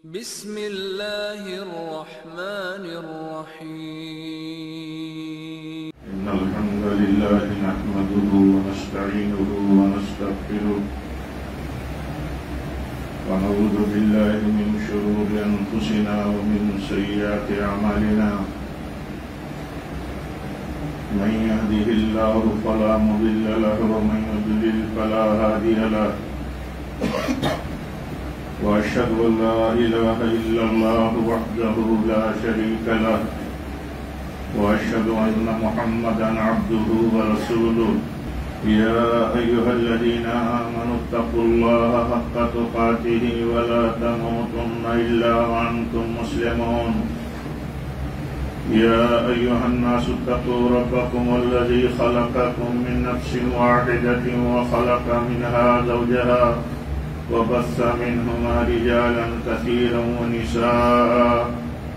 بسم اللہ الرحمن الرحیم ان الحمد لله نحمده ونستعينه ونستغفره ونعوذ بالله من شرور انفسنا ومن سيئات اعمالنا من يهده الله فلا مضل له ومن يضلل فلا هادي له وأشهد أن لا إله إلا الله وحده لا شريك له وأشهد أن محمدا عبده ورسوله يا أيها الذين آمنوا اتقوا الله حق تقاته ولا تموتن إلا وأنتم مسلمون يا أيها الناس اتقوا ربكم الذي خلقكم من نفس واحدة وخلق منها زوجها وبث منهما رجالا كثيرا ونساء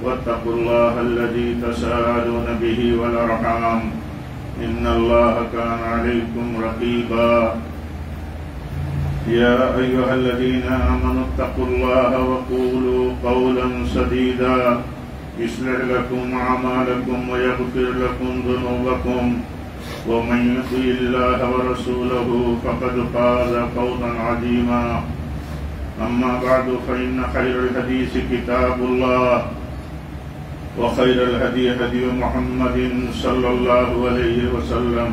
واتقوا الله الذي تساءلون به والأرحام إن الله كان عليكم رقيبا يا أيها الذين آمنوا اتقوا الله وقولوا قولا سديدا يصلح لكم أعمالكم ويغفر لكم ذنوبكم ومن يطع الله ورسوله فقد فاز فوزا عظيما أما بعد فإن خير الحديث كتاب الله وخير الهدي هدي محمد صلى الله عليه وسلم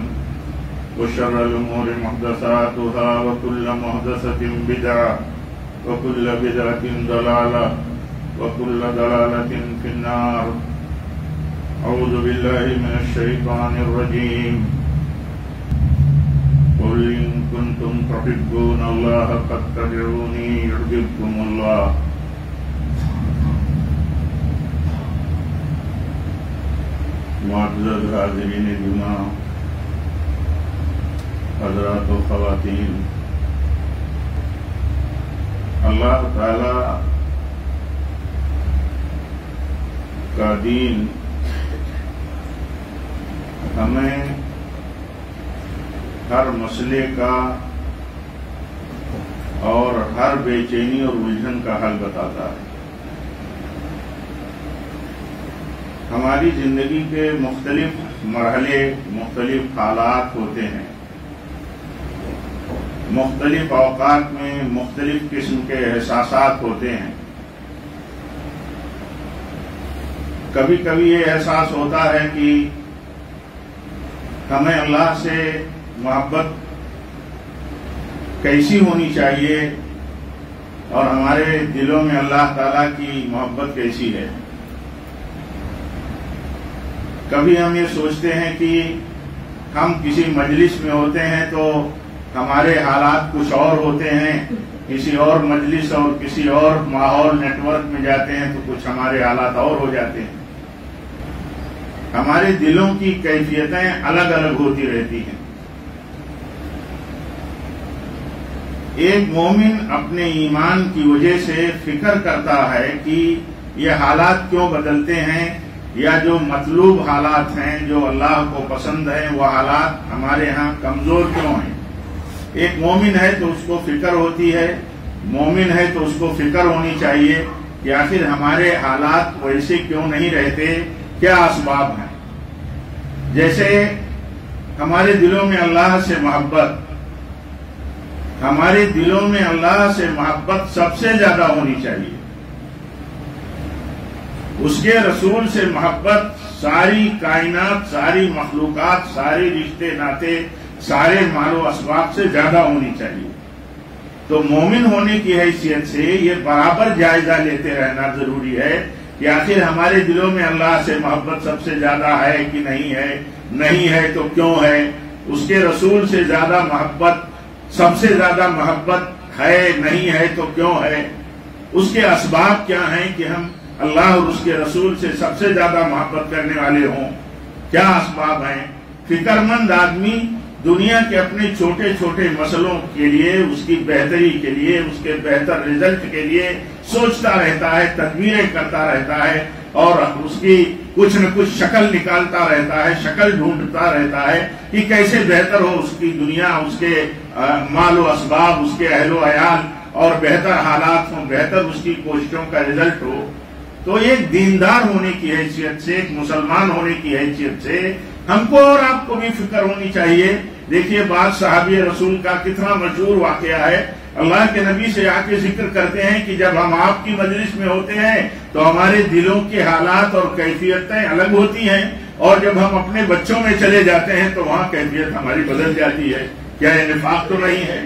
وشر الأمور محدثاتها وكل محدثة بدعة وكل بدعة ضلالة وكل ضلالة في النار أعوذ بالله من الشيطان الرجيم قل إن كنتم تحبون الله فاتبعوني يحببكم الله معزز حاضرین جمعہ، حضرات و خواتین، اللہ تعالی کا دین ہمیں ہر مسئلے کا اور ہر بے چینی اور الجھن کا حل بتاتا ہے۔ ہماری زندگی کے مختلف مرحلے، مختلف حالات ہوتے ہیں، مختلف اوقات میں مختلف قسم کے احساسات ہوتے ہیں۔ کبھی کبھی یہ احساس ہوتا ہے کہ ہمیں اللہ سے محبت کیسی ہونی چاہیے اور ہمارے دلوں میں اللہ تعالیٰ کی محبت کیسی ہے۔ کبھی ہم یہ سوچتے ہیں کہ ہم کسی مجلس میں ہوتے ہیں تو ہمارے حالات کچھ اور ہوتے ہیں، کسی اور مجلس اور کسی اور ماحول نیٹورک میں جاتے ہیں تو کچھ ہمارے حالات اور ہو جاتے ہیں۔ ہمارے دلوں کی کیفیتیں الگ الگ ہوتی رہتی ہیں۔ ایک مومن اپنے ایمان کی وجہ سے فکر کرتا ہے کہ یہ حالات کیوں بدلتے ہیں، یا جو مطلوب حالات ہیں جو اللہ کو پسند ہیں وہ حالات ہمارے ہاں کمزور کیوں ہیں۔ ایک مومن ہے تو اس کو فکر ہوتی ہے، مومن ہے تو اس کو فکر ہونی چاہیے کہ آخر ہمارے حالات ویسے کیوں نہیں رہتے، کیا اسباب ہیں۔ جیسے ہمارے دلوں میں اللہ سے محبت، ہمارے دلوں میں اللہ سے محبت سب سے زیادہ ہونی چاہیے۔ اس کے رسول سے محبت ساری کائنات، ساری مخلوقات، سارے رشتے ناتے، سارے مال و اسباب سے زیادہ ہونی چاہیے۔ تو مومن ہونے کی حیثیت سے یہ برابر جائزہ لیتے رہنا ضروری ہے کہ آخر ہمارے دلوں میں اللہ سے محبت سب سے زیادہ ہے کہ نہیں ہے، نہیں ہے تو کیوں ہے۔ اس کے رسول سے زیادہ محبت، سب سے زیادہ محبت ہے، نہیں ہے تو کیوں ہے۔ اس کے اسباب کیا ہیں کہ ہم اللہ اور اس کے رسول سے سب سے زیادہ محبت کرنے والے ہوں، کیا اسباب ہیں۔ فکر مند آدمی دنیا کے اپنے چھوٹے چھوٹے مسئلوں کے لیے، اس کی بہتری کے لیے، اس کے بہتر رزلٹ کے لیے سوچتا رہتا ہے، تدبیریں کرتا رہتا ہے اور اس کی کچھ نہ کچھ شکل نکالتا رہتا ہے، شکل ڈھونڈتا رہتا ہے کہ کیسے بہتر ہو اس کی دنیا، اس کے مال و اسباب، اس کے اہل و عیال، اور بہتر حالات ہوں، بہتر اس کی کوششوں کا رزلٹ ہو، تو ایک دیندار ہونے کی حیثیت سے، ایک مسلمان ہونے کی حیثیت سے ہم کو اور آپ کو بھی فکر ہونی چاہیے۔ دیکھیے بعض صحابی رسول کا کتنا مشہور واقعہ ہے، اللہ کے نبی سے آ کے ذکر کرتے ہیں کہ جب ہم آپ کی مجلس میں ہوتے ہیں تو ہمارے دلوں کے حالات اور کیفیتیں الگ ہوتی ہیں، اور جب ہم اپنے بچوں میں چلے جاتے ہیں تو وہاں کیفیت ہماری بدل جاتی ہے۔ کیا یہ نفاق تو نہیں ہے؟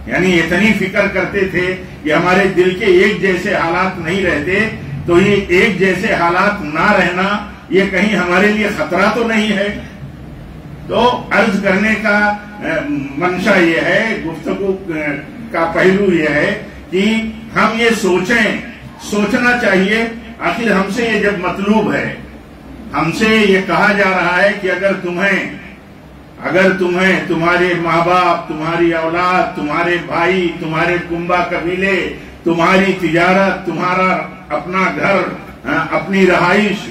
یعنی اتنی فکر کرتے تھے کہ ہمارے دل کے ایک جیسے حالات نہیں رہتے، تو یہ ایک جیسے حالات نہ رہنا یہ کہیں ہمارے لیے خطرہ تو نہیں ہے؟ تو عرض کرنے کا منشا یہ ہے، گفتگو کا پہلو یہ ہے کہ ہم یہ سوچنا چاہیے آخر ہم سے یہ جب مطلوب ہے، ہم سے یہ کہا جا رہا ہے کہ اگر تمہیں تمہارے ماں باپ، تمہاری اولاد، تمہارے بھائی، تمہارے کنبہ قبیلے، تمہاری تجارت، تمہارا اپنا گھر، اپنی رہائش،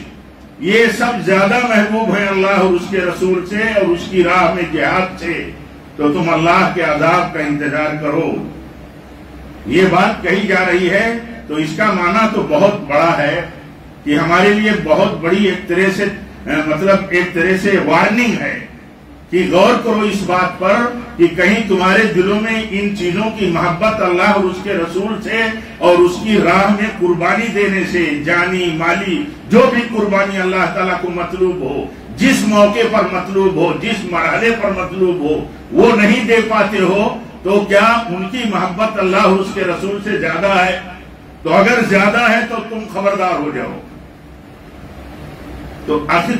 یہ سب زیادہ محبوب ہیں اللہ اور اس کے رسول سے اور اس کی راہ میں جہاد سے، تو تم اللہ کے عذاب کا انتظار کرو، یہ بات کہی جا رہی ہے۔ تو اس کا معنی تو بہت بڑا ہے کہ ہمارے لیے بہت بڑی ایک طرح سے وارننگ ہے کہ غور کرو اس بات پر کہ کہیں تمہارے دلوں میں ان چیزوں کی محبت اللہ اور اس کے رسول سے اور اس کی راہ میں قربانی دینے سے، جانی مالی جو بھی قربانی اللہ تعالیٰ کو مطلوب ہو، جس موقع پر مطلوب ہو، جس مرحلے پر مطلوب ہو، وہ نہیں دے پاتے ہو، تو کیا ان کی محبت اللہ اور اس کے رسول سے زیادہ ہے؟ تو اگر زیادہ ہے تو تم خبردار ہو جاؤ۔ تو آخر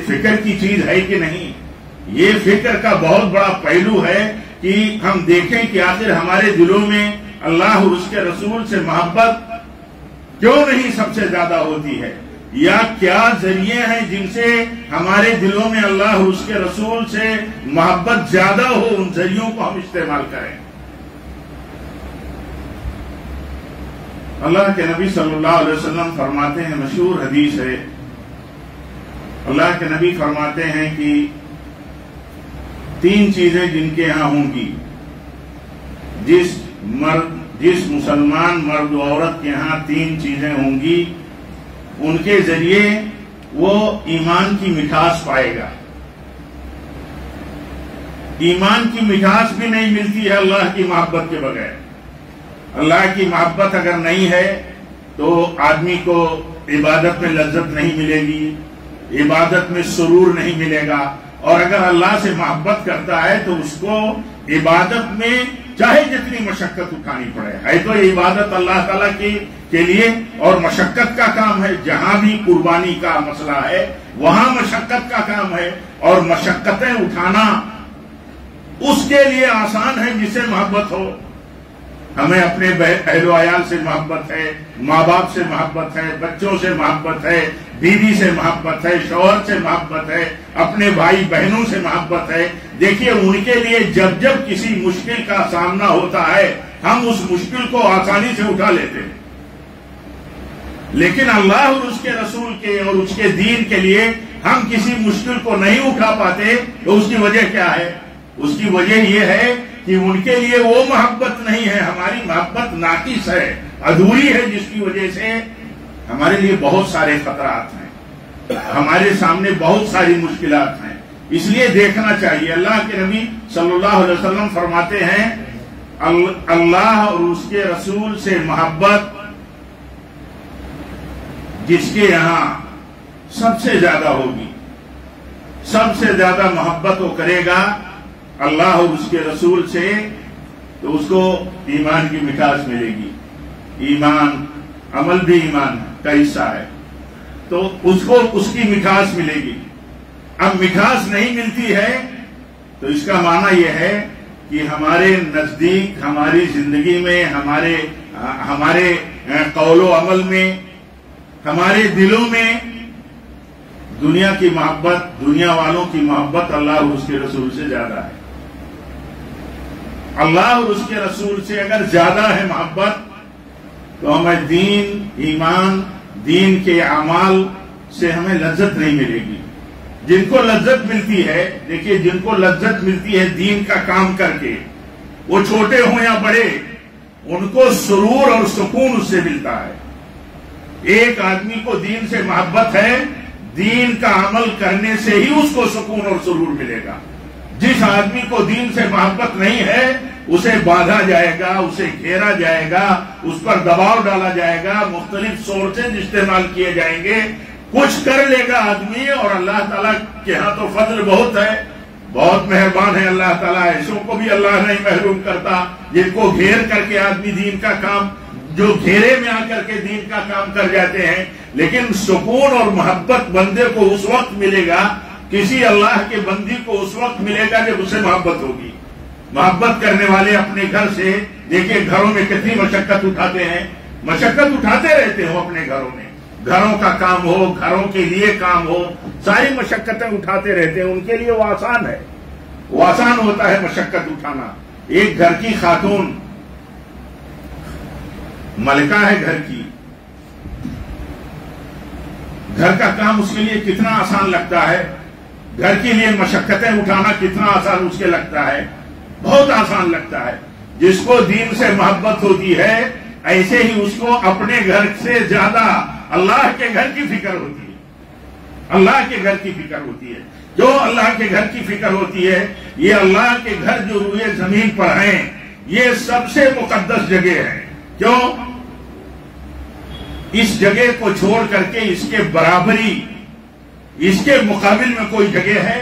فکر کی چیز ہے کہ نہیں؟ یہ فکر کا بہت بڑا پہلو ہے کہ ہم دیکھیں کہ آخر ہمارے دلوں میں اللہ اور اس کے رسول سے محبت کیوں نہیں سب سے زیادہ ہوتی ہے، یا کیا ذریعے ہیں جن سے ہمارے دلوں میں اللہ اور اس کے رسول سے محبت زیادہ ہو، ان ذریعوں کو ہم استعمال کریں۔ اللہ کے نبی صلی اللہ علیہ وسلم فرماتے ہیں، مشہور حدیث ہے، اللہ کے نبی فرماتے ہیں کہ 3 چیزیں جن کے ہاں ہوں گی، جس مسلمان مرد و عورت کے ہاں 3 چیزیں ہوں گی، ان کے ذریعے وہ ایمان کی مٹھاس پائے گا۔ ایمان کی مٹھاس بھی نہیں ملتی ہے اللہ کی محبت کے بغیر۔ اللہ کی محبت اگر نہیں ہے تو آدمی کو عبادت میں لذت نہیں ملے گی، عبادت میں سرور نہیں ملے گا، اور اگر اللہ سے محبت کرتا ہے تو اس کو عبادت میں چاہے جتنی مشقت اٹھانی پڑے، ہے تو یہ عبادت اللہ تعالیٰ کے لیے اور مشقت کا کام ہے۔ جہاں بھی قربانی کا مسئلہ ہے وہاں مشقت کا کام ہے، اور مشقتیں اٹھانا اس کے لیے آسان ہے جس سے محبت ہو۔ ہمیں اپنے اہل و عیال سے محبت ہے، ماں باپ سے محبت ہے، بچوں سے محبت ہے، بیوی سے محبت ہے، شوہر سے محبت ہے، اپنے بھائی بہنوں سے محبت ہے۔ دیکھیے ان کے لیے جب کسی مشکل کا سامنا ہوتا ہے ہم اس مشکل کو آسانی سے اٹھا لیتے ہیں، لیکن اللہ اور اس کے رسول کے اور اس کے دین کے لیے ہم کسی مشکل کو نہیں اٹھا پاتے، تو اس کی وجہ کیا ہے؟ اس کی وجہ یہ ہے کہ ان کے لیے وہ محبت نہیں ہے، ہماری محبت ناقص ہے، ادھوری ہے، جس کی وجہ سے ہمارے لیے بہت سارے خطرات ہیں، ہمارے سامنے بہت ساری مشکلات ہیں۔ اس لیے دیکھنا چاہیے۔ اللہ کے نبی صلی اللہ علیہ وسلم فرماتے ہیں اللہ اور اس کے رسول سے محبت جس کے یہاں سب سے زیادہ ہوگی، سب سے زیادہ محبت وہ کرے گا اللہ اور اس کے رسول سے، تو اس کو ایمان کی مٹھاس ملے گی۔ ایمان، عمل بھی ایمان کا حصہ ہے، تو اس کو اس کی مٹھاس ملے گی۔ اب مٹھاس نہیں ملتی ہے تو اس کا معنی یہ ہے کہ ہمارے نزدیک، ہماری زندگی میں، ہمارے قول و عمل میں، ہمارے دلوں میں دنیا کی محبت، دنیا والوں کی محبت اللہ اور اس کے رسول سے زیادہ ہے۔ اللہ اور اس کے رسول سے اگر زیادہ ہے محبت تو ہمیں دین، ایمان، دین کے اعمال سے ہمیں لذت نہیں ملے گی۔ جن کو لذت ملتی ہے، دیکھیے جن کو لذت ملتی ہے دین کا کام کر کے، وہ چھوٹے ہوں یا بڑے، ان کو سرور اور سکون اس سے ملتا ہے۔ ایک آدمی کو دین سے محبت ہے، دین کا عمل کرنے سے ہی اس کو سکون اور سرور ملے گا۔ جس آدمی کو دین سے محبت نہیں ہے اسے باندھا جائے گا، اسے گھیرا جائے گا، اس پر دباؤ ڈالا جائے گا، مختلف سورسز استعمال کیے جائیں گے، کچھ کر لے گا آدمی، اور اللہ تعالیٰ کے ہاں تو فضل بہت ہے، بہت مہربان ہے اللہ تعالیٰ، ایسوں کو بھی اللہ نہیں محروم کرتا جن کو گھیر کر کے آدمی دین کا کام، جو گھیرے میں آ کر کے دین کا کام کر جاتے ہیں۔ لیکن سکون اور محبت بندے کو اس وقت ملے گا، کسی اللہ کے بندی کو اس وقت ملے گا جب اسے محبت ہوگی۔ محبت کرنے والے اپنے گھر سے، دیکھیں گھروں میں کتنی مشقت اٹھاتے ہیں، مشقت اٹھاتے رہتے ہو اپنے گھروں میں، گھروں کا کام ہو، گھروں کے لیے کام ہو، ساری مشقتیں اٹھاتے رہتے ہیں، ان کے لیے وہ آسان ہے، وہ آسان ہوتا ہے مشقت اٹھانا۔ ایک گھر کی خاتون ملکہ ہے گھر کی، گھر کا کام اس کے لیے کتنا آسان لگتا ہے، گھر کے لیے مشقتیں اٹھانا کتنا آسان اس کے لگتا ہے، بہت آسان لگتا ہے۔ جس کو دین سے محبت ہوتی ہے ایسے ہی اس کو اپنے گھر سے زیادہ اللہ کے گھر کی فکر ہوتی ہے، اللہ کے گھر کی فکر ہوتی ہے۔ جو اللہ کے گھر کی فکر ہوتی ہے، یہ اللہ کے گھر جو روئے زمین پر ہیں یہ سب سے مقدس جگہ ہے۔ کیوں؟ اس جگہ کو چھوڑ کر کے اس کے برابری، اس کے مقابل میں کوئی جگہ ہے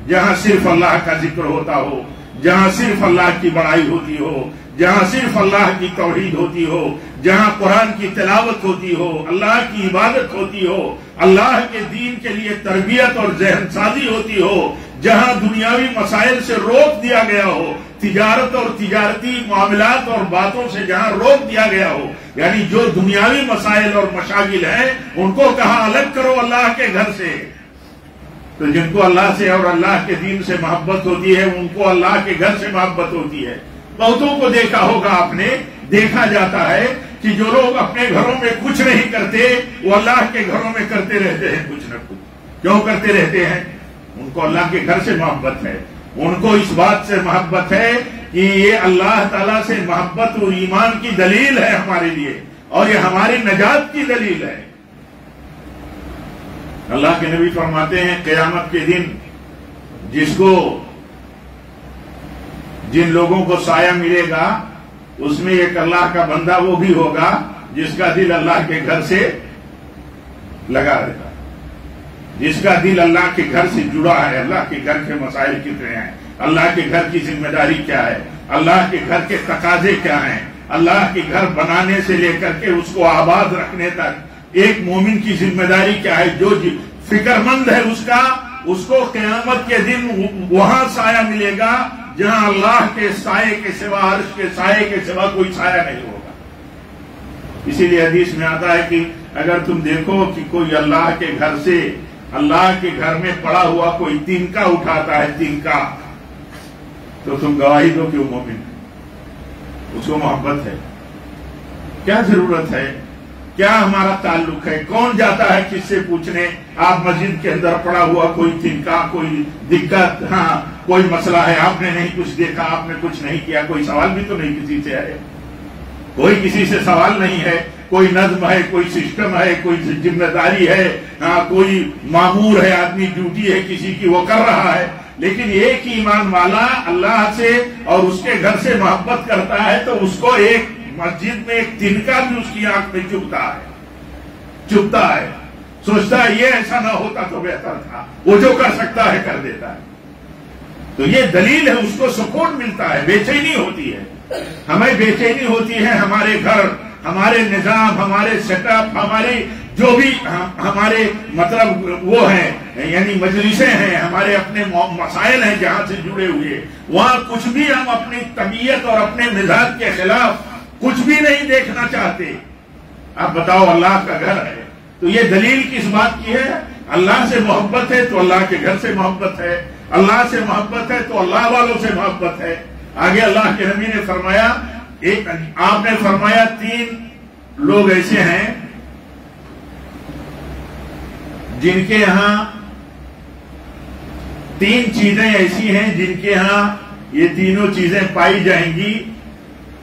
جہاں صرف اللہ کا ذکر ہوتا ہو، جہاں صرف اللہ کی بڑائی ہوتی ہو، جہاں صرف اللہ کی توحید ہوتی ہو، جہاں قرآن کی تلاوت ہوتی ہو، اللہ کی عبادت ہوتی ہو، اللہ کے دین کے لیے تربیت اور ذہن سازی ہوتی ہو، جہاں دنیاوی مسائل سے روک دیا گیا ہو، تجارت اور تجارتی معاملات اور باتوں سے جہاں روک دیا گیا ہو، یعنی جو دنیاوی مسائل اور مشاغل ہیں ان کو کہاں الگ کرو اللہ کے گھر سے۔ تو جن کو اللہ سے اور اللہ کے دین سے محبت ہوتی ہے ان کو اللہ کے گھر سے محبت ہوتی ہے۔ بہتوں کو دیکھا ہوگا آپ نے، دیکھا جاتا ہے کہ جو لوگ اپنے گھروں میں کچھ نہیں کرتے وہ اللہ کے گھروں میں کرتے رہتے ہیں کچھ نہ کچھ۔ کیوں کرتے رہتے ہیں؟ ان کو اللہ کے گھر سے محبت ہے، ان کو اس بات سے محبت ہے کہ یہ اللہ تعالیٰ سے محبت اور ایمان کی دلیل ہے ہمارے لیے، اور یہ ہماری نجات کی دلیل ہے۔ اللہ کے نبی فرماتے ہیں قیامت کے دن جن لوگوں کو سایہ ملے گا اس میں ایک اللہ کا بندہ وہ بھی ہوگا جس کا دل اللہ کے گھر سے لگا رہتا، جس کا دل اللہ کے گھر سے جڑا ہے۔ اللہ کے گھر کے مسائل کتنے ہیں، اللہ کے گھر کی ذمہ داری کیا ہے، اللہ کے گھر کے تقاضے کیا ہیں، اللہ کے گھر بنانے سے لے کر کے اس کو آباد رکھنے تک ایک مومن کی ذمہ داری کیا ہے۔ جو فکر مند ہے اس کو قیامت کے دن وہاں سایہ ملے گا جہاں اللہ کے سائے کے سوا، عرش کے سائے کے سوا کوئی سایہ نہیں ہوگا۔ اسی لیے حدیث میں آتا ہے کہ اگر تم دیکھو کہ کوئی اللہ کے گھر سے، اللہ کے گھر میں پڑا ہوا کوئی تنکا اٹھاتا ہے، تنکا، تو تم گواہی دو کہ وہ مومن ہے، اس کو محبت ہے۔ کیا ضرورت ہے، کیا ہمارا تعلق ہے، کون جاتا ہے کس سے پوچھنے؟ آپ مسجد کے اندر پڑا ہوا کوئی تنکا، کوئی دقت، ہاں کوئی مسئلہ ہے، آپ نے نہیں کچھ دیکھا، آپ نے کچھ نہیں کیا، کوئی سوال بھی تو نہیں کسی سے ہے، کوئی کسی سے سوال نہیں ہے، کوئی نظم ہے، کوئی سسٹم ہے، کوئی ذمہ داری ہے، ہاں کوئی مامور ہے، آدمی ڈیوٹی ہے کسی کی وہ کر رہا ہے۔ لیکن ایک ایمان والا اللہ سے اور اس کے گھر سے محبت کرتا ہے تو اس کو ایک مسجد میں ایک تنکا بھی اس کی آنکھ میں چبھتا ہے، سوچتا ہے یہ ایسا نہ ہوتا تو بہتر تھا، وہ جو کر سکتا ہے کر دیتا ہے۔ تو یہ دلیل ہے، اس کو سکون ملتا ہے، بے چینی ہوتی ہے۔ ہمیں بے چینی ہوتی ہے ہمارے گھر، ہمارے نظام، ہمارے سیٹ اپ، ہمارے جو بھی ہمارے مطلب وہ ہیں، یعنی مجلسیں ہیں، ہمارے اپنے مسائل ہیں جہاں سے جڑے ہوئے، وہاں کچھ بھی ہم اپنی طبیعت اور اپنے مزاج کے خلاف کچھ بھی نہیں دیکھنا چاہتے۔ آپ بتاؤ اللہ کا گھر ہے تو یہ دلیل کس بات کی ہے؟ اللہ سے محبت ہے تو اللہ کے گھر سے محبت ہے، اللہ سے محبت ہے تو اللہ والوں سے محبت ہے۔ آگے اللہ کے نبی نے فرمایا، آپ نے فرمایا 3 لوگ ایسے ہیں جن کے ہاں 3 چیزیں ایسی ہیں جن کے ہاں یہ تینوں چیزیں پائی جائیں گی،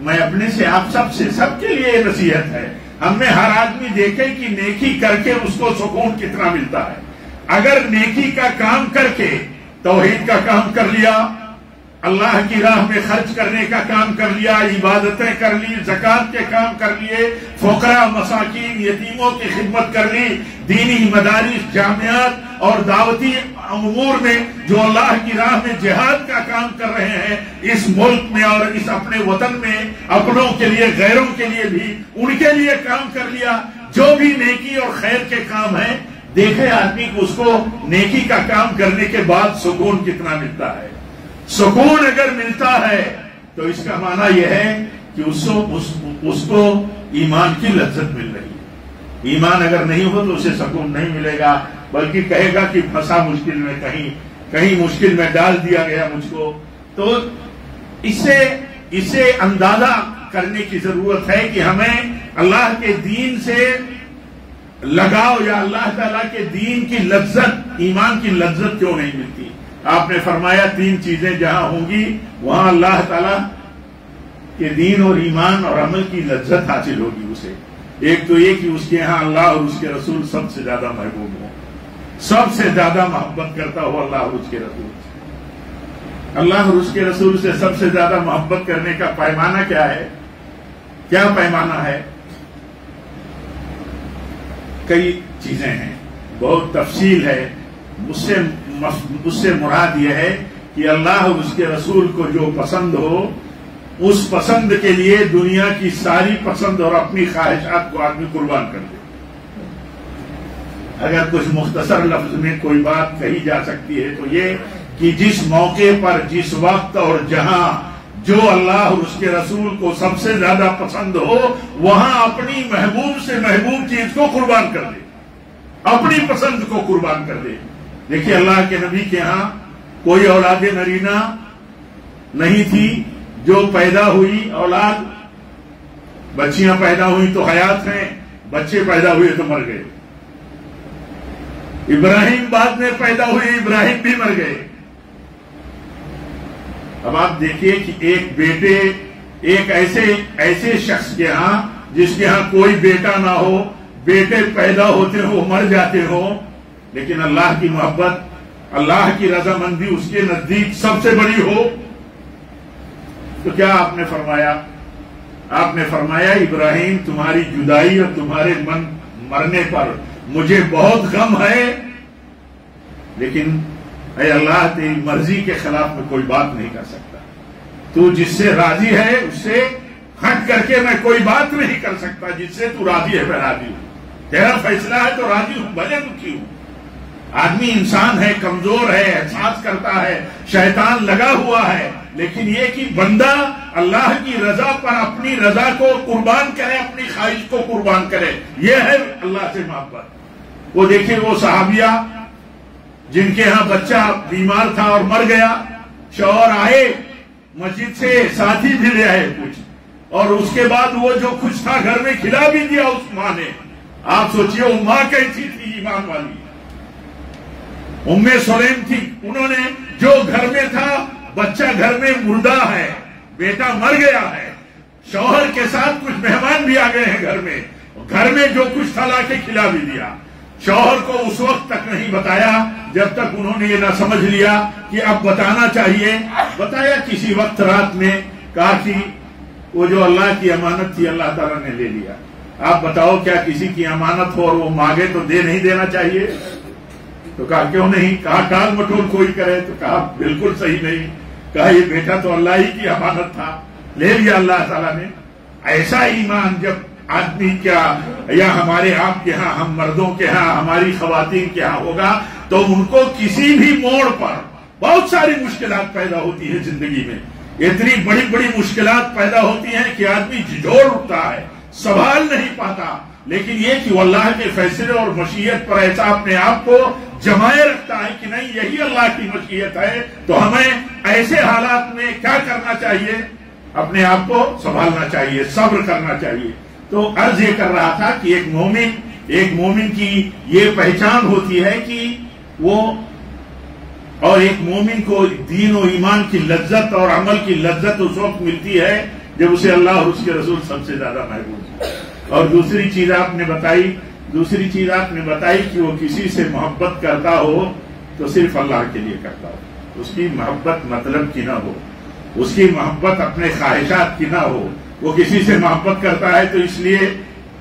میں اپنے سے آپ سب سے سب کے لیے نصیحت ہے، ہم میں ہر آدمی دیکھے کہ نیکی کر کے اس کو سکون کتنا ملتا ہے۔ اگر نیکی کا کام کر کے توحید کا کام کر لیا، اللہ کی راہ میں خرچ کرنے کا کام کر لیا، عبادتیں کر لی، زکوٰۃ کے کام کر لیے، فقراء مساکین یتیموں کی خدمت کر لی، دینی مدارس جامعات اور دعوتی امور میں جو اللہ کی راہ میں جہاد کا کام کر رہے ہیں اس ملک میں اور اس اپنے وطن میں، اپنوں کے لیے غیروں کے لیے بھی ان کے لیے کام کر لیا، جو بھی نیکی اور خیر کے کام ہیں، دیکھے آدمی کو اس کو نیکی کا کام کرنے کے بعد سکون کتنا ملتا ہے۔ سکون اگر ملتا ہے تو اس کا معنی یہ ہے کہ اس کو ایمان کی لذت مل رہی ہے۔ ایمان اگر نہیں ہو تو اسے سکون نہیں ملے گا، بلکہ کہے گا کہ پھنسا مشکل میں، کہیں مشکل میں ڈال دیا گیا مجھ کو۔ تو اسے اندازہ کرنے کی ضرورت ہے کہ ہمیں اللہ کے دین سے لگاؤ یا اللہ تعالیٰ کے دین کی لذت، ایمان کی لذت کیوں نہیں ملتی۔ آپ نے فرمایا 3 چیزیں جہاں ہوں گی وہاں اللہ تعالیٰ کے دین اور ایمان اور عمل کی لذت حاصل ہوگی اسے۔ ایک تو یہ کہ اس کے ہاں اللہ اور اس کے رسول سب سے زیادہ محبوب ہوں، سب سے زیادہ محبت کرتا ہو اللہ اور اس کے رسول سے۔ اللہ اور اس کے رسول سے سب سے زیادہ محبت کرنے کا پیمانہ کیا ہے؟ کیا پیمانہ ہے؟ کئی چیزیں ہیں، بہت تفصیل ہے۔ مجھ سے مراد یہ ہے کہ اللہ اور اس کے رسول کو جو پسند ہو اس پسند کے لیے دنیا کی ساری پسند اور اپنی خواہشات کو آدمی قربان کر دے۔ اگر کچھ مختصر لفظ میں کوئی بات کہی جا سکتی ہے تو یہ کہ جس موقع پر، جس وقت اور جہاں جو اللہ اور اس کے رسول کو سب سے زیادہ پسند ہو وہاں اپنی محبوب سے محبوب چیز کو قربان کر دے، اپنی پسند کو قربان کر دے۔ دیکھیے اللہ کے نبی کے ہاں کوئی اولاد نرینہ نہیں تھی، جو پیدا ہوئی اولاد، بچیاں پیدا ہوئی تو حیات ہیں، بچے پیدا ہوئے تو مر گئے۔ ابراہیم بعد میں پیدا ہوئے، ابراہیم بھی مر گئے۔ اب آپ دیکھیے کہ ایک بیٹے، ایک ایسے شخص کے ہاں جس کے ہاں کوئی بیٹا نہ ہو، بیٹے پیدا ہوتے ہو مر جاتے ہو، لیکن اللہ کی محبت، اللہ کی رضامندی اس کے نزدیک سب سے بڑی ہو، تو کیا آپ نے فرمایا؟ آپ نے فرمایا ابراہیم تمہاری جدائی اور تمہارے مرنے پر مجھے بہت غم ہے، لیکن اے اللہ تیری مرضی کے خلاف میں کوئی بات نہیں کر سکتا، تو جس سے راضی ہے اس سے ہٹ کر کے میں کوئی بات نہیں کر سکتا، جس سے تو راضی ہے میں راضی ہوں، تیرا فیصلہ ہے تو راضی ہوں، بھلے دکھی ہوں۔ آدمی انسان ہے، کمزور ہے، احساس کرتا ہے، شیطان لگا ہوا ہے، لیکن یہ کہ بندہ اللہ کی رضا پر اپنی رضا کو قربان کرے، اپنی خواہش کو قربان کرے، یہ ہے اللہ سے محبت۔ وہ دیکھیں وہ صحابیہ جن کے ہاں بچہ بیمار تھا اور مر گیا، شوہر آئے مسجد سے، ساتھی بھی لے آئے کچھ، اور اس کے بعد وہ جو کچھ تھا گھر میں کھلا بھی دیا اس ماں نے۔ آپ سوچئے وہ ماں کیسی تھی ایمان والی، ام سلیم تھی، انہوں نے جو گھر میں تھا، بچہ گھر میں مردہ ہے، بیٹا مر گیا ہے، شوہر کے ساتھ کچھ مہمان بھی آ گئے ہیں گھر میں جو کچھ تھا لا کے کھلا بھی دیا۔ شوہر کو اس وقت تک نہیں بتایا جب تک انہوں نے یہ نہ سمجھ لیا کہ اب بتانا چاہیے۔ بتایا کسی وقت رات میں، کہا کہ وہ جو اللہ کی امانت تھی اللہ تعالیٰ نے لے لیا، آپ بتاؤ کیا کسی کی امانت ہو اور وہ مانگے تو دے نہیں دینا چاہیے؟ تو کہا کیوں نہیں؟ کہا ٹال مٹول کوئی کرے، تو کہا بالکل صحیح نہیں، کہا یہ بیٹا تو اللہ ہی کی امانت تھا، لے لیا اللہ تعالیٰ نے۔ ایسا ایمان جب آدمی کیا یا ہمارے آپ کے ہاں، ہم مردوں کے ہاں، ہماری خواتین کے ہاں ہوگا تو ان کو کسی بھی موڑ پر بہت ساری مشکلات پیدا ہوتی ہیں زندگی میں، اتنی بڑی بڑی مشکلات پیدا ہوتی ہیں کہ آدمی جھجھوڑ اٹھتا ہے، سنبھال نہیں پاتا، لیکن یہ کہ وہ اللہ کے فیصلے اور مشیت پر ایسا اپنے آپ کو جمائے رکھتا ہے کہ نہیں یہی اللہ کی مشیت ہے، تو ہمیں ایسے حالات میں کیا کرنا چاہیے؟ اپنے آپ کو سنبھالنا چاہیے، صبر کرنا چاہیے۔ تو عرض یہ کر رہا تھا کہ ایک مومن کی یہ پہچان ہوتی ہے کہ وہ، اور ایک مومن کو دین و ایمان کی لذت اور عمل کی لذت اس وقت ملتی ہے جب اسے اللہ اور اس کے رسول سب سے زیادہ محبوب ہے۔ اور دوسری چیز آپ نے بتائی کہ وہ کسی سے محبت کرتا ہو تو صرف اللہ کے لیے کرتا ہو، اس کی محبت مطلب کی نہ ہو، اس کی محبت اپنے خواہشات کی نہ ہو۔ وہ کسی سے محبت کرتا ہے تو اس لیے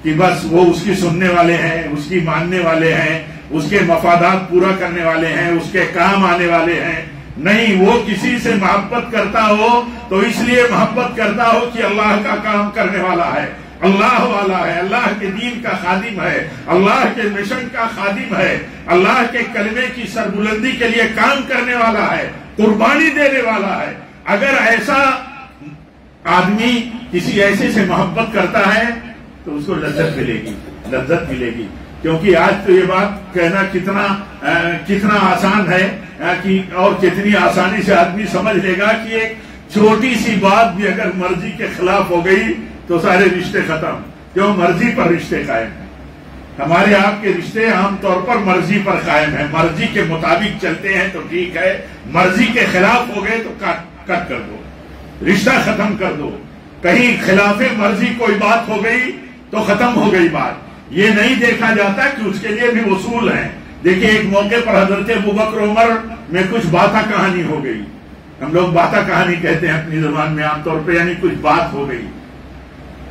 کہ بس وہ اس کی سننے والے ہیں، اس کی ماننے والے ہیں، اس کے مفادات پورا کرنے والے ہیں، اس کے کام آنے والے ہیں۔ نہیں، وہ کسی سے محبت کرتا ہو تو اس لیے محبت کرتا ہو کہ اللہ کا کام کرنے والا ہے، اللہ والا ہے، اللہ کے دین کا خادم ہے، اللہ کے مشن کا خادم ہے، اللہ کے کلمے کی سربلندی کے لیے کام کرنے والا ہے، قربانی دینے والا ہے۔ اگر ایسا آدمی کسی ایسے سے محبت کرتا ہے تو اس کو لذت ملے گی، کیونکہ آج تو یہ بات کہنا کتنا آسان ہے اور کتنی آسانی سے آدمی سمجھ لے گا کہ ایک چھوٹی سی بات بھی اگر مرضی کے خلاف ہو گئی تو سارے رشتے ختم، کیوں؟ مرضی پر رشتے قائم ہیں۔ ہمارے آپ کے رشتے عام طور پر مرضی پر قائم ہیں، مرضی کے مطابق چلتے ہیں تو ٹھیک ہے، مرضی کے خلاف ہو گئے تو کٹ کر دو، رشتہ ختم کر دو۔ کہیں خلاف مرضی کوئی بات ہو گئی تو ختم ہو گئی بات۔ یہ نہیں دیکھا جاتا کہ اس کے لیے بھی اصول ہیں۔ دیکھیں، ایک موقع پر حضرت ابوبکر عمر میں کچھ باتیں کہانی ہو گئی، ہم لوگ باتیں کہانی کہتے ہیں اپنی زبان میں عام طور پہ، یعنی کچھ بات ہو گئی،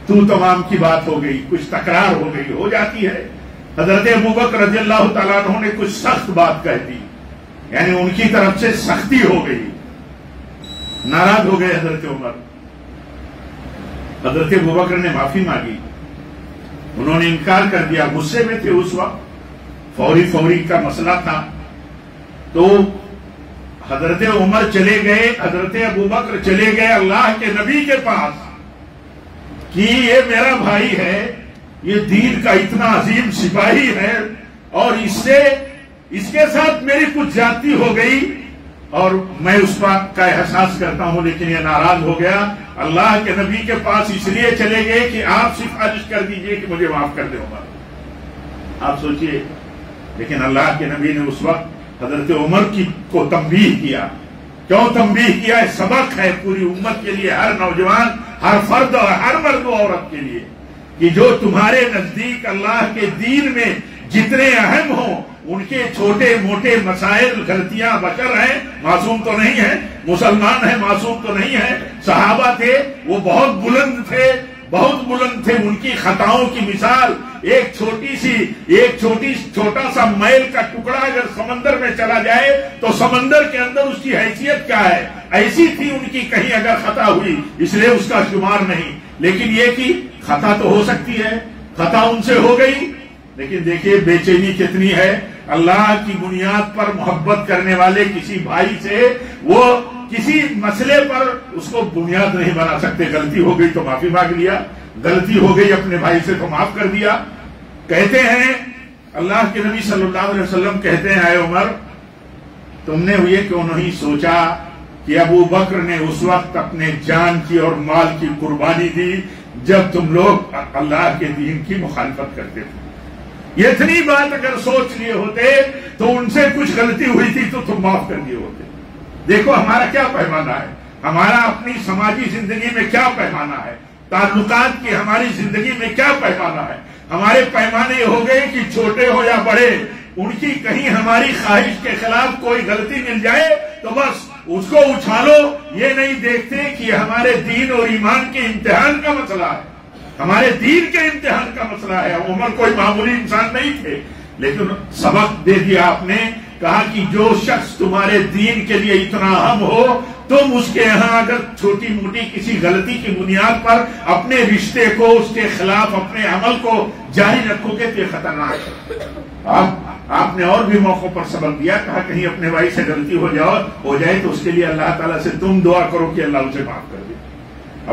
تو تمام کی بات ہو گئی، کچھ تکرار ہو جاتی ہے۔ حضرت ابوبکر رضی اللہ تعالیٰ عنہ نے کچھ سخت بات کہہ دی، یعنی ان کی طرف سے سختی ہو گئی، ناراض ہو گئے حضرت عمر۔ حضرت ابوبکر نے معافی مانگی، انہوں نے انکار کر دیا، غصے میں تھے اس وقت، فوری کا مسئلہ تھا۔ تو حضرت عمر چلے گئے، حضرت ابوبکر چلے گئے اللہ کے نبی کے پاس کہ یہ میرا بھائی ہے، یہ دین کا اتنا عظیم سپاہی ہے، اور اس کے ساتھ میری کچھ زیادتی ہو گئی اور میں اس بات کا احساس کرتا ہوں، لیکن یہ ناراض ہو گیا۔ اللہ کے نبی کے پاس اس لیے چلے گئے کہ آپ سفارش کر دیجئے کہ مجھے معاف کر دے عمر۔ آپ سوچئے، لیکن اللہ کے نبی نے اس وقت حضرت عمر کو تنبیہ کیا۔ کیوں تنبیہ کیا؟ سبق ہے پوری امت کے لیے، ہر نوجوان، ہر فرد اور ہر مرد و عورت کے لیے، کہ جو تمہارے نزدیک اللہ کے دین میں جتنے اہم ہوں، ان کے چھوٹے موٹے مسائل، غلطیاں، بشر ہیں، معصوم تو نہیں ہیں، مسلمان ہیں، معصوم تو نہیں ہیں۔ صحابہ تھے، وہ بہت بلند تھے، ان کی خطاؤں کی مثال ایک چھوٹا سا میل کا ٹکڑا اگر سمندر میں چلا جائے تو سمندر کے اندر اس کی حیثیت کیا ہے، ایسی تھی ان کی، کہیں اگر خطا ہوئی اس لیے اس کا شمار نہیں۔ لیکن یہ کہ خطا تو ہو سکتی ہے، خطا ان سے ہو گئی، لیکن دیکھیے بے چینی کتنی ہے۔ اللہ کی بنیاد پر محبت کرنے والے کسی بھائی سے وہ کسی مسئلے پر اس کو بنیاد نہیں بنا سکتے۔ غلطی ہو گئی تو معافی مانگ لیا، غلطی ہو گئی اپنے بھائی سے تو معاف کر دیا۔ کہتے ہیں اللہ کے نبی صلی اللہ علیہ وسلم کہتے ہیں، اے عمر، تم نے یہ کیوں نہیں سوچا کہ ابو بکر نے اس وقت اپنے جان کی اور مال کی قربانی دی جب تم لوگ اللہ کے دین کی مخالفت کرتے تھے؟ یہ اتنی بات اگر سوچ لیے ہوتے تو ان سے کچھ غلطی ہوئی تھی تو تم معاف کر دیے ہوتے۔ دیکھو ہمارا کیا پیمانہ ہے، ہمارا اپنی سماجی زندگی میں کیا پیمانہ ہے، تعلقات کی ہماری زندگی میں کیا پیمانہ ہے۔ ہمارے پیمانے ہو گئے کہ چھوٹے ہو یا بڑے، ان کی کہیں ہماری خواہش کے خلاف کوئی غلطی مل جائے تو بس اس کو اچھالو، یہ نہیں دیکھتے کہ ہمارے دین اور ایمان کے امتحان کا مسئلہ ہے، ہمارے دین کے امتحان کا مسئلہ ہے۔ عمر کوئی معمولی انسان نہیں تھے، لیکن سبق دے دیا آپ نے، کہا کہ جو شخص تمہارے دین کے لیے اتنا اہم ہو، تم اس کے یہاں اگر چھوٹی موٹی کسی غلطی کی بنیاد پر اپنے رشتے کو، اس کے خلاف اپنے عمل کو جاری رکھو گے تو یہ خطرناک ہے۔ آپ نے اور بھی موقعوں پر سبق دیا، کہا کہیں اپنے بھائی سے غلطی ہو جائے تو اس کے لیے اللہ تعالیٰ سے تم دعا کرو کہ اللہ اسے معاف کر دے۔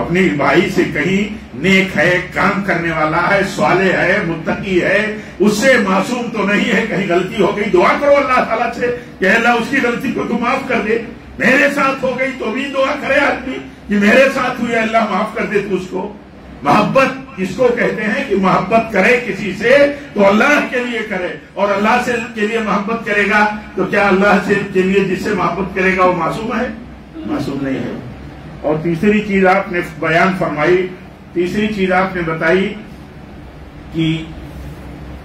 اپنی بھائی سے کہیں نیک ہے، کام کرنے والا ہے، صالح ہے، متقی ہے، اس سے معصوم تو نہیں ہے، کہیں غلطی ہو گئی دعا کرو اللہ تعالیٰ سے کہ اللہ اس کی غلطی کو تو معاف کر دے۔ میرے ساتھ ہو گئی تو بھی دعا کرے آدمی کہ میرے ساتھ ہوئی اللہ معاف کر دے تو اس کو۔ محبت اس کو کہتے ہیں کہ محبت کرے کسی سے تو اللہ کے لیے کرے، اور اللہ سے کے لیے محبت کرے گا تو کیا اللہ سے کے لیے جس سے محبت کرے گا وہ معصوم ہے؟ معصوم نہیں ہے۔ اور تیسری چیز آپ نے بیان فرمائی، تیسری چیز آپ نے بتائی کہ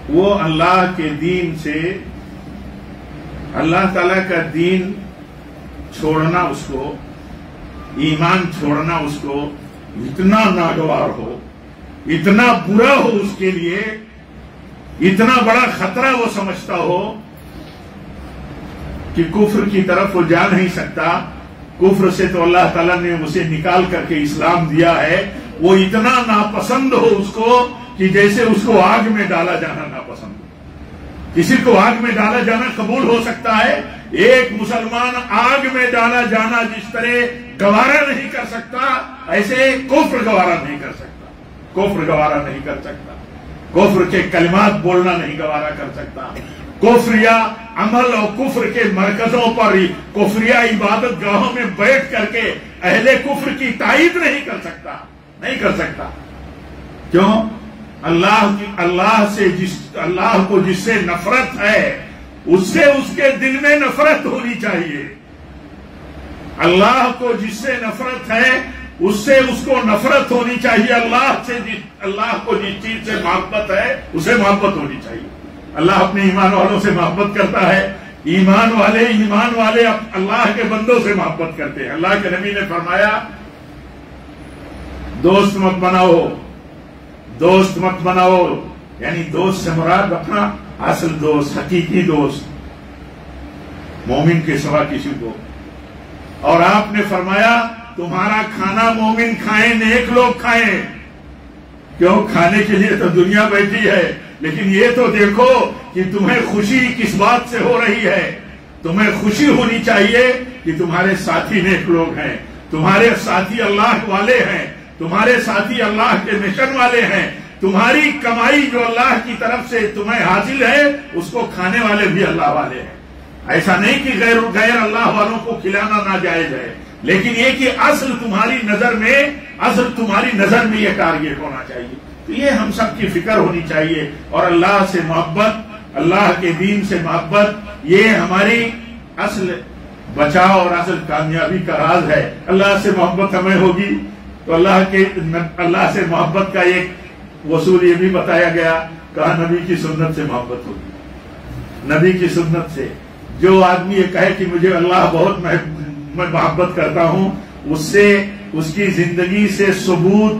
وہ اللہ کے دین سے، اللہ تعالی کا دین چھوڑنا اس کو، ایمان چھوڑنا اس کو اتنا ناگوار ہو، اتنا برا ہو اس کے لیے، اتنا بڑا خطرہ وہ سمجھتا ہو کہ کفر کی طرف وہ جا نہیں سکتا۔ کفر سے تو اللہ تعالیٰ نے اسے نکال کر کے اسلام دیا ہے، وہ اتنا ناپسند ہو اس کو کہ جیسے اس کو آگ میں ڈالا جانا ناپسند ہو۔ کسی کو آگ میں ڈالا جانا قبول ہو سکتا ہے؟ ایک مسلمان آگ میں ڈالا جانا جس طرح گوارا نہیں کر سکتا، ایسے کفر گوارا نہیں کر سکتا، کفر گوارا نہیں کر سکتا، کفر کے کلمات بولنا نہیں گوارا کر سکتا، کفریہ عمل اور کفر کے مرکزوں پر کفریہ عبادت گاہوں میں بیٹھ کر کے اہل کفر کی تائید نہیں کر سکتا، نہیں کر سکتا۔ کیوں؟ اللہ کو جس سے نفرت ہے اس سے اس کے دل میں نفرت ہونی چاہیے۔ اللہ کو جس سے نفرت ہے اس سے اس کو نفرت ہونی چاہیے۔ اللہ کو جس چیز سے محبت ہے اسے محبت ہونی چاہیے۔ اللہ اپنے ایمان والوں سے محبت کرتا ہے، ایمان والے اللہ کے بندوں سے محبت کرتے ہیں۔ اللہ کے نبی نے فرمایا دوست مت بناؤ، دوست مت بناؤ، یعنی دوست سے مراد اپنا اصل دوست، حقیقی دوست، مومن کے سوا کسی کو۔ اور آپ نے فرمایا تمہارا کھانا مومن کھائیں، نیک لوگ کھائیں۔ کیوں؟ کھانے کے لیے تو دنیا بیٹھی ہے، لیکن یہ تو دیکھو کہ تمہیں خوشی کس بات سے ہو رہی ہے۔ تمہیں خوشی ہونی چاہیے کہ تمہارے ساتھی نیک لوگ ہیں، تمہارے ساتھی اللہ والے ہیں، تمہارے ساتھی اللہ کے مشن والے ہیں، تمہاری کمائی جو اللہ کی طرف سے تمہیں حاصل ہے اس کو کھانے والے بھی اللہ والے ہیں۔ ایسا نہیں کہ غیر اللہ والوں کو کھلانا ناجائز ہے، لیکن یہ کہ اصل تمہاری نظر میں یہ ٹارگیٹ ہونا چاہیے۔ تو یہ ہم سب کی فکر ہونی چاہیے، اور اللہ سے محبت، اللہ کے دین سے محبت، یہ ہماری اصل بچاؤ اور اصل کامیابی کا راز ہے۔ اللہ سے محبت ہمیں ہوگی تو اللہ سے محبت کا ایک وصول یہ بھی بتایا گیا، کہا نبی کی سنت سے محبت ہوگی۔ نبی کی سنت سے جو آدمی یہ کہے کہ مجھے اللہ بہت میں محبت کرتا ہوں، اس سے اس کی زندگی سے ثبوت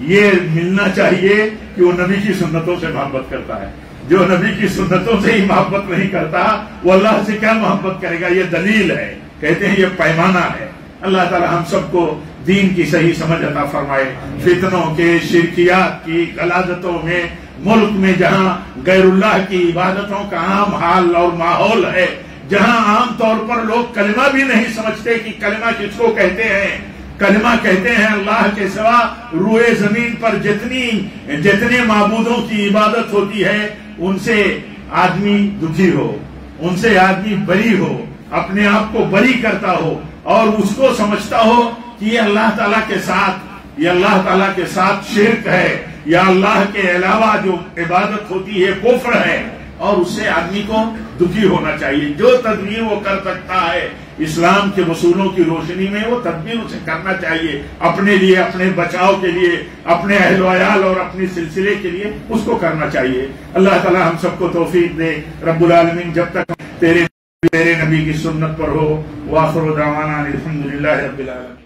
یہ ملنا چاہیے کہ وہ نبی کی سنتوں سے محبت کرتا ہے۔ جو نبی کی سنتوں سے ہی محبت نہیں کرتا وہ اللہ سے کیا محبت کرے گا؟ یہ دلیل ہے، کہتے ہیں یہ پیمانہ ہے۔ اللہ تعالی ہم سب کو دین کی صحیح سمجھ عطا فرمائے۔ فتنوں کے، شرکیات کی، غلاظتوں میں، ملک میں جہاں غیر اللہ کی عبادتوں کا عام حال اور ماحول ہے، جہاں عام طور پر لوگ کلمہ بھی نہیں سمجھتے کہ کلمہ کس کو کہتے ہیں۔ کلمہ کہتے ہیں اللہ کے سوا روئے زمین پر جتنے معبودوں کی عبادت ہوتی ہے ان سے آدمی دکھی ہو، ان سے آدمی بری ہو، اپنے آپ کو بری کرتا ہو اور اس کو سمجھتا ہو کہ یہ اللہ تعالیٰ کے ساتھ شرک ہے، یا اللہ کے علاوہ جو عبادت ہوتی ہے کفر ہے، اور اس سے آدمی کو دکھی ہونا چاہیے۔ جو تدبیر وہ کر سکتا ہے اسلام کے اصولوں کی روشنی میں وہ تدبیر اسے کرنا چاہیے، اپنے لیے، اپنے بچاؤ کے لیے، اپنے اہل و عیال اور اپنے سلسلے کے لیے اس کو کرنا چاہیے۔ اللہ تعالی ہم سب کو توفیق دے رب العالمین، جب تک تیرے نبی کی سنت پر ہو۔ وآخر دعوانا الحمدللہ رب العالمین۔